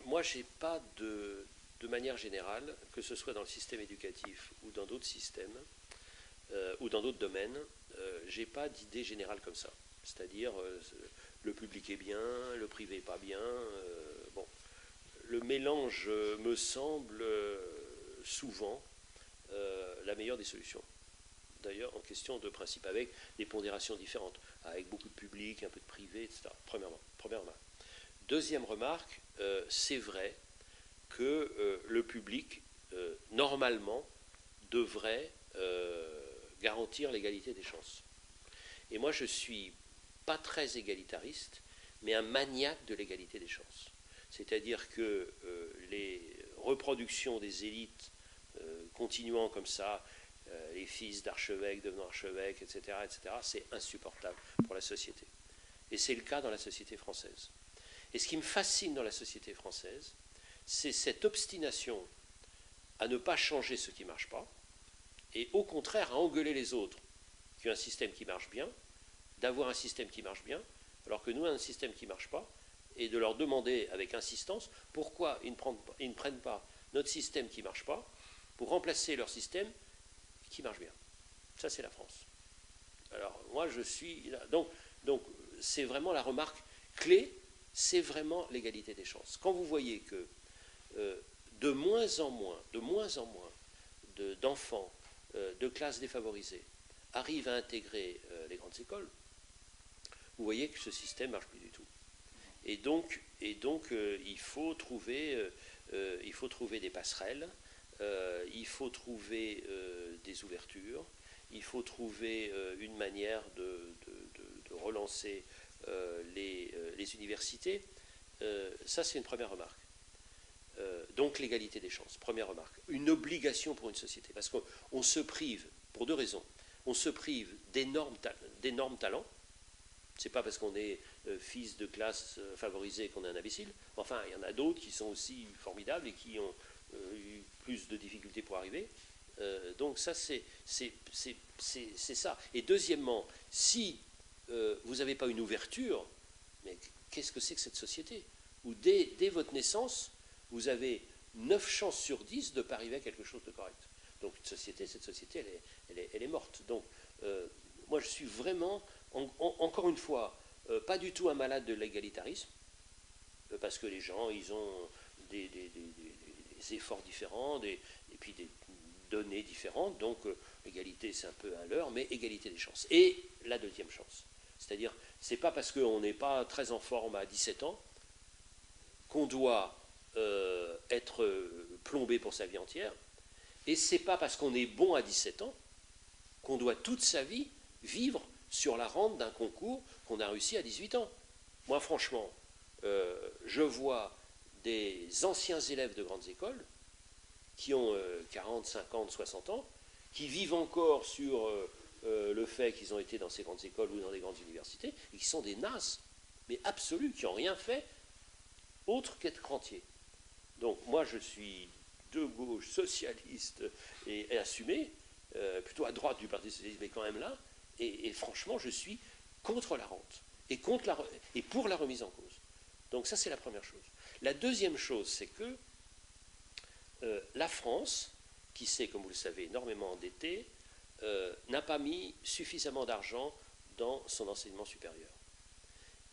moi, j'ai pas de manière générale, que ce soit dans le système éducatif ou dans d'autres systèmes, ou dans d'autres domaines, j'ai pas d'idée générale comme ça. C'est-à-dire, le public est bien, le privé est pas bien. Bon, le mélange me semble souvent la meilleure des solutions. D'ailleurs, en question de principe, avec des pondérations différentes, avec beaucoup de public, un peu de privé, etc. Première remarque. Deuxième remarque, c'est vrai que le public, normalement, devrait garantir l'égalité des chances. Et moi, je ne suis pas très égalitariste, mais un maniaque de l'égalité des chances. C'est-à-dire que les reproductions des élites continuant comme ça, les fils d'archevêques devenant archevêques, etc., c'est insupportable pour la société. Et c'est le cas dans la société française. Et ce qui me fascine dans la société française, c'est cette obstination à ne pas changer ce qui ne marche pas, et au contraire à engueuler les autres qui ont un système qui marche bien, d'avoir un système qui marche bien, alors que nous, on a un système qui ne marche pas, et de leur demander avec insistance pourquoi ils ne prennent pas notre système qui ne marche pas pour remplacer leur système qui marche bien. Ça, c'est la France. Alors, moi, je suis là. Donc c'est vraiment la remarque clé, c'est vraiment l'égalité des chances. Quand vous voyez que de moins en moins d'enfants de classes défavorisées arrivent à intégrer les grandes écoles, vous voyez que ce système ne marche plus du tout. Et donc il faut trouver des passerelles, il faut trouver des ouvertures, il faut trouver une manière de relancer les universités. Ça, c'est une première remarque. Donc l'égalité des chances, première remarque. Une obligation pour une société, parce qu'on se prive, pour deux raisons. On se prive d'énormes talents. C'est pas parce qu'on est fils de classe favorisée qu'on est un imbécile. Enfin, il y en a d'autres qui sont aussi formidables et qui ont eu plus de difficultés pour arriver. Donc ça, c'est ça. Et deuxièmement, si vous n'avez pas une ouverture, mais qu'est-ce que c'est que cette société où dès votre naissance, vous avez 9 chances sur 10 de ne pas arriver à quelque chose de correct. Donc cette société, elle est morte. Donc moi, je suis vraiment, encore une fois, pas du tout un malade de l'égalitarisme, parce que les gens, ils ont des efforts différents, et puis des données différentes. Donc l'égalité, c'est un peu un leurre, mais égalité des chances. Et la deuxième chance, c'est-à-dire, c'est pas parce qu'on n'est pas très en forme à 17 ans qu'on doit être plombé pour sa vie entière, et c'est pas parce qu'on est bon à 17 ans qu'on doit toute sa vie vivre sur la rente d'un concours qu'on a réussi à 18 ans. Moi, franchement, je vois des anciens élèves de grandes écoles qui ont 40, 50, 60 ans, qui vivent encore sur le fait qu'ils ont été dans ces grandes écoles ou dans des grandes universités, et qui sont des nazes, mais absolus, qui n'ont rien fait autre qu'être rentiers. Donc moi, je suis de gauche, socialiste et assumé, plutôt à droite du Parti socialiste, mais quand même là, et franchement, je suis contre la rente et pour la remise en cause. Donc ça, c'est la première chose. La deuxième chose, c'est que la France, qui s'est, comme vous le savez, énormément endettée, n'a pas mis suffisamment d'argent dans son enseignement supérieur.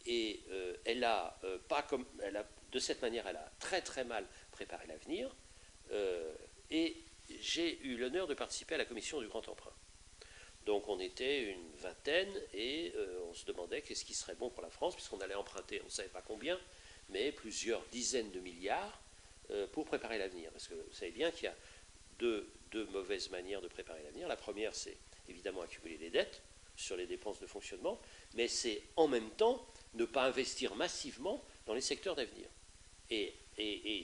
Et de cette manière, elle a très très mal préparé l'avenir. Et j'ai eu l'honneur de participer à la commission du grand emprunt. Donc on était une vingtaine et on se demandait qu'est-ce qui serait bon pour la France, puisqu'on allait emprunter, on ne savait pas combien, mais plusieurs dizaines de milliards pour préparer l'avenir. Parce que vous savez bien qu'il y a deux mauvaises manières de préparer l'avenir. La première, c'est évidemment accumuler les dettes sur les dépenses de fonctionnement, mais c'est en même temps ne pas investir massivement dans les secteurs d'avenir. Et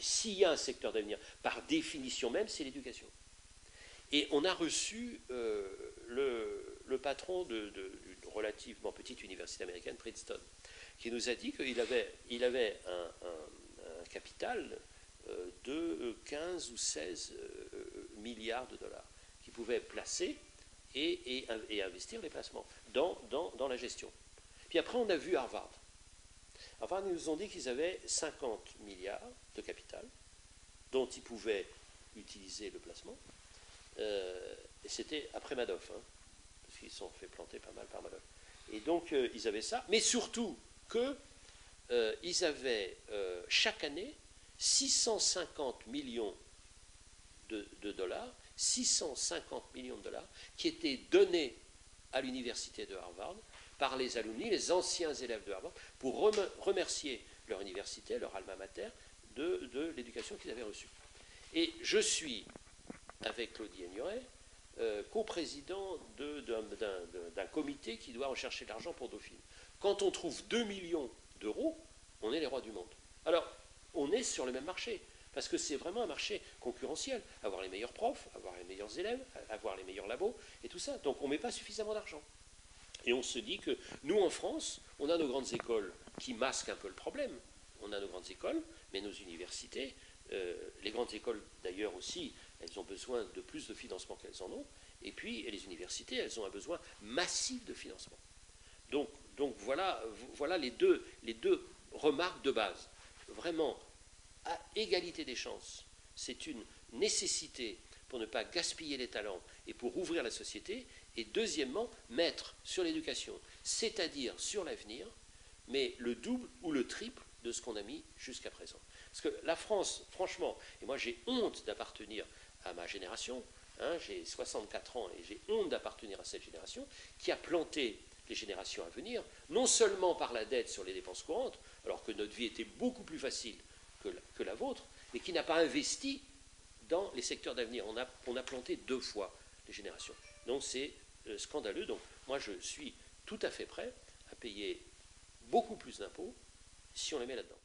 s'il y a un secteur d'avenir, par définition même, c'est l'éducation. Et on a reçu le patron d'une relativement petite université américaine, Princeton, qui nous a dit qu'il avait un capital de 15 ou 16 milliards de dollars qu'il pouvait placer et investir les placements dans la gestion. Puis après, on a vu Harvard. Enfin, ils nous ont dit qu'ils avaient 50 milliards de capital dont ils pouvaient utiliser le placement. Et c'était après Madoff, hein, parce qu'ils se sont fait planter pas mal par Madoff. Et donc, ils avaient ça, mais surtout qu'ils avaient chaque année 650 millions de dollars, 650 millions de dollars qui étaient donnés à l'université de Harvard par les alumni, les anciens élèves de Harvard, pour remercier leur université, leur alma mater, de l'éducation qu'ils avaient reçue. Et je suis, avec Claudie Agnoret, coprésident d'un comité qui doit rechercher de l'argent pour Dauphine. Quand on trouve 2 millions d'euros, on est les rois du monde. Alors, on est sur le même marché, parce que c'est vraiment un marché concurrentiel. Avoir les meilleurs profs, avoir les meilleurs élèves, avoir les meilleurs labos, et tout ça. Donc on ne met pas suffisamment d'argent. Et on se dit que nous, en France, on a nos grandes écoles qui masquent un peu le problème. On a nos grandes écoles, mais nos universités, les grandes écoles d'ailleurs aussi, elles ont besoin de plus de financement qu'elles en ont. Et puis, les universités, elles ont un besoin massif de financement. Donc voilà les deux remarques de base. Vraiment, à égalité des chances, c'est une nécessité pour ne pas gaspiller les talents et pour ouvrir la société. Et deuxièmement, mettre sur l'éducation, c'est-à-dire sur l'avenir, mais le double ou le triple de ce qu'on a mis jusqu'à présent. Parce que la France, franchement, et moi j'ai honte d'appartenir à ma génération, hein, j'ai 64 ans et j'ai honte d'appartenir à cette génération, qui a planté les générations à venir, non seulement par la dette sur les dépenses courantes, alors que notre vie était beaucoup plus facile que la vôtre, mais qui n'a pas investi dans les secteurs d'avenir. On a planté 2 fois les générations. Donc c'est scandaleux. Donc moi je suis tout à fait prêt à payer beaucoup plus d'impôts si on les met là-dedans.